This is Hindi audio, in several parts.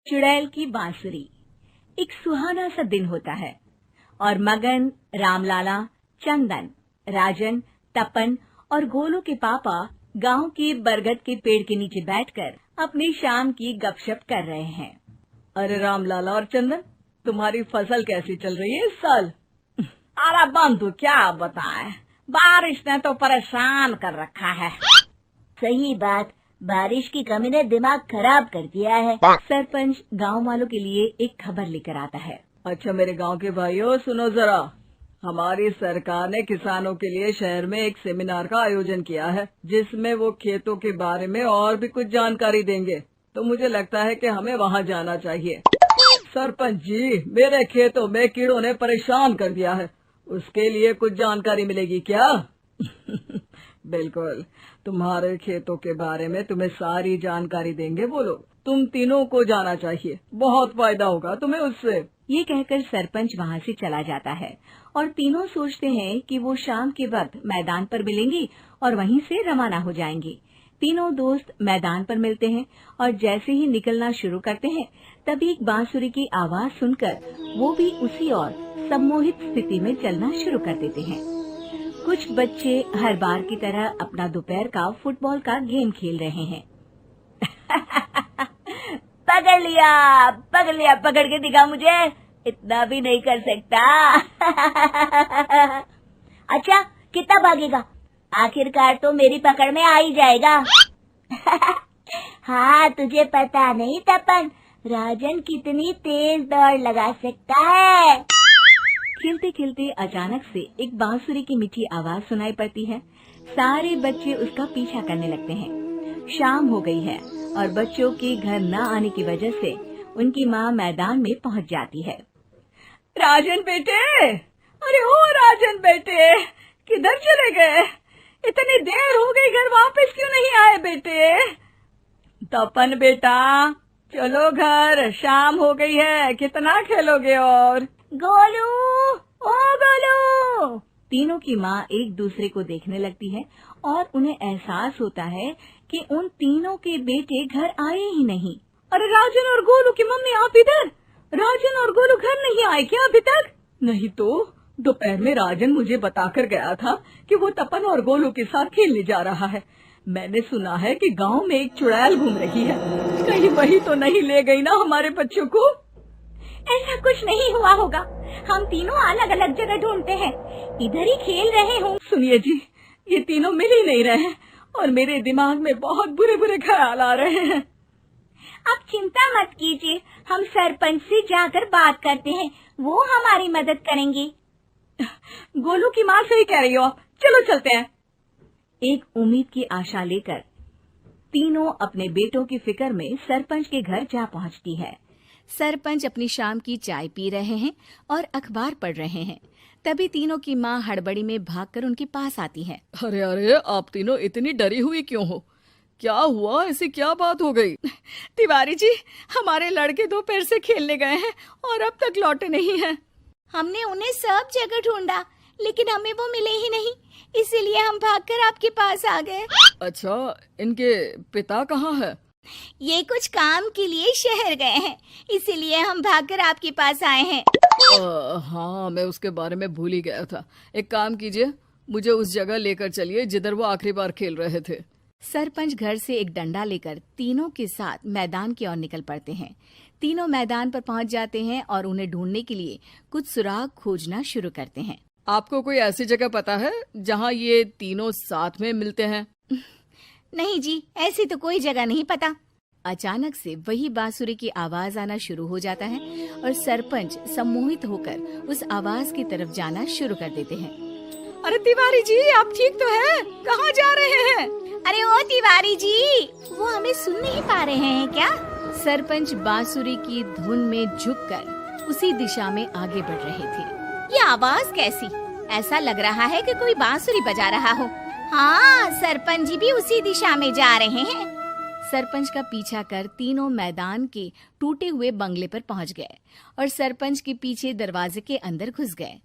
चुड़ैल की बांसुरी। एक सुहाना सा दिन होता है और मगन, रामलाला, चंदन, राजन, तपन और गोलू के पापा गांव के बरगद के पेड़ के नीचे बैठकर अपनी शाम की गपशप कर रहे हैं। अरे रामलाला और चंदन, तुम्हारी फसल कैसी चल रही है इस साल? अरे बंधु, क्या बताएं, बारिश ने तो परेशान कर रखा है। सही बात, बारिश की कमी ने दिमाग खराब कर दिया है। सरपंच गांव वालों के लिए एक खबर लेकर आता है। अच्छा मेरे गांव के भाइयों, सुनो जरा। हमारी सरकार ने किसानों के लिए शहर में एक सेमिनार का आयोजन किया है, जिसमें वो खेतों के बारे में और भी कुछ जानकारी देंगे। तो मुझे लगता है कि हमें वहां जाना चाहिए। सरपंच जी, मेरे खेतों में कीड़ों ने परेशान कर दिया है, उसके लिए कुछ जानकारी मिलेगी क्या? बिल्कुल, तुम्हारे खेतों के बारे में तुम्हें सारी जानकारी देंगे वो लोग। तुम तीनों को जाना चाहिए, बहुत फायदा होगा तुम्हें उससे। ये कहकर सरपंच वहाँ से चला जाता है और तीनों सोचते हैं कि वो शाम के वक्त मैदान पर मिलेंगे और वहीं से रवाना हो जाएंगे। तीनों दोस्त मैदान पर मिलते हैं और जैसे ही निकलना शुरू करते हैं तभी एक बांसुरी की आवाज सुनकर वो भी उसी ओर सम्मोहित स्थिति में चलना शुरू कर देते हैं। कुछ बच्चे हर बार की तरह अपना दोपहर का फुटबॉल का गेम खेल रहे हैं। पकड़ लिया, पकड़ के दिखा मुझे, इतना भी नहीं कर सकता। अच्छा, कितना भागेगा? आखिरकार तो मेरी पकड़ में आ ही जाएगा। हाँ, तुझे पता नहीं तपन, राजन कितनी तेज दौड़ लगा सकता है। खेलते खेलते अचानक से एक बांसुरी की मीठी आवाज सुनाई पड़ती है। सारे बच्चे उसका पीछा करने लगते हैं। शाम हो गई है और बच्चों के घर न आने की वजह से उनकी माँ मैदान में पहुँच जाती है। राजन बेटे, अरे ओ राजन बेटे, किधर चले गए? इतनी देर हो गई, घर वापस क्यों नहीं आए बेटे? तपन बेटा, चलो घर, शाम हो गई है, कितना खेलोगे? और गोलू, ओ गोलू! तीनों की माँ एक दूसरे को देखने लगती है और उन्हें एहसास होता है कि उन तीनों के बेटे घर आए ही नहीं। अरे राजन और गोलू की मम्मी, आप इधर? राजन और गोलू घर नहीं आए क्या अभी तक? नहीं तो दोपहर में राजन मुझे बताकर गया था कि वो तपन और गोलू के साथ खेलने जा रहा है। मैंने सुना है कि गांव में एक चुड़ैल घूम रही है, कहीं वही तो नहीं ले गई ना हमारे बच्चों को? ऐसा कुछ नहीं हुआ होगा, हम तीनों अलग अलग जगह ढूंढते हैं, इधर ही खेल रहे हों। सुनिए जी, ये तीनों मिल ही नहीं रहे और मेरे दिमाग में बहुत बुरे बुरे ख्याल आ रहे हैं। आप चिंता मत कीजिए, हम सरपंच से जाकर बात करते हैं, वो हमारी मदद करेंगे। गोलू की माँ सही कह रही हो, चलो चलते हैं। एक उम्मीद की आशा लेकर तीनों अपने बेटों की फिक्र में सरपंच के घर जा पहुंचती है। सरपंच अपनी शाम की चाय पी रहे हैं और अखबार पढ़ रहे हैं। तभी तीनों की माँ हड़बड़ी में भागकर उनके पास आती है। अरे अरे, आप तीनों इतनी डरी हुई क्यों हो? क्या हुआ? ऐसी क्या बात हो गई? तिवारी जी, हमारे लड़के दोपहर से खेलने गए हैं और अब तक लौटे नहीं हैं। हमने उन्हें सब जगह ढूंढा, लेकिन हमें वो मिले ही नहीं, इसीलिए हम भागकर आपके पास आ गए। अच्छा, इनके पिता कहाँ है? ये कुछ काम के लिए शहर गए हैं, इसीलिए हम भागकर आपके पास आए हैं। हाँ, मैं उसके बारे में भूल ही गया था। एक काम कीजिए, मुझे उस जगह लेकर चलिए जिधर वो आखिरी बार खेल रहे थे। सरपंच घर से एक डंडा लेकर तीनों के साथ मैदान की ओर निकल पड़ते हैं। तीनों मैदान पर पहुंच जाते हैं और उन्हें ढूंढने के लिए कुछ सुराग खोजना शुरू करते हैं। आपको कोई ऐसी जगह पता है जहाँ ये तीनों साथ में मिलते हैं? नहीं जी, ऐसी तो कोई जगह नहीं पता। अचानक से वही बांसुरी की आवाज आना शुरू हो जाता है और सरपंच सम्मोहित होकर उस आवाज की तरफ जाना शुरू कर देते हैं। अरे तिवारी जी, आप ठीक तो हैं? कहाँ जा रहे हैं? अरे ओ तिवारी जी, वो हमें सुन नहीं पा रहे हैं क्या? सरपंच बांसुरी की धुन में झुककर उसी दिशा में आगे बढ़ रहे थे। ये आवाज कैसी? ऐसा लग रहा है कि कोई बांसुरी बजा रहा हो। हाँ, सरपंच जी भी उसी दिशा में जा रहे हैं। सरपंच का पीछा कर तीनों मैदान के टूटे हुए बंगले पर पहुंच गए और सरपंच के पीछे दरवाजे के अंदर घुस गए।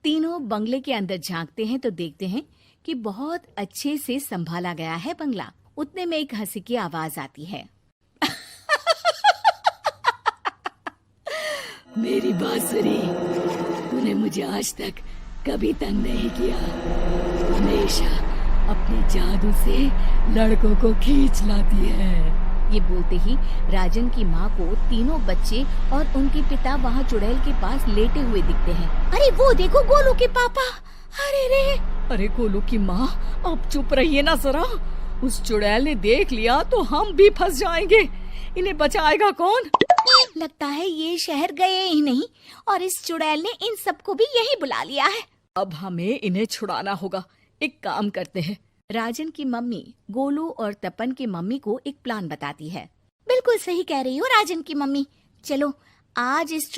तीनों बंगले के अंदर झांकते हैं तो देखते हैं कि बहुत अच्छे से संभाला गया है बंगला। उतने में एक हंसी की आवाज आती है। मेरी बांसुरी, तूने मुझे आज तक कभी तंग नहीं किया, हमेशा अपने जादू से लड़कों को खींच लाती है। ये बोलते ही राजन की माँ को तीनों बच्चे और उनके पिता वहाँ चुड़ैल के पास लेटे हुए दिखते हैं। अरे वो देखो गोलू के पापा। अरे रे, अरे गोलू की माँ, अब चुप रहिए ना जरा। उस चुड़ैल ने देख लिया तो हम भी फंस जाएंगे। इन्हें बचाएगा कौन? लगता है ये शहर गए ही नहीं और इस चुड़ैल ने इन सबको भी यही बुला लिया है। अब हमें इन्हें छुड़ाना होगा। एक काम करते हैं। राजन की मम्मी गोलू और तपन की मम्मी को एक प्लान बताती है। बिल्कुल सही कह रही हो राजन की मम्मी। चलो आज इस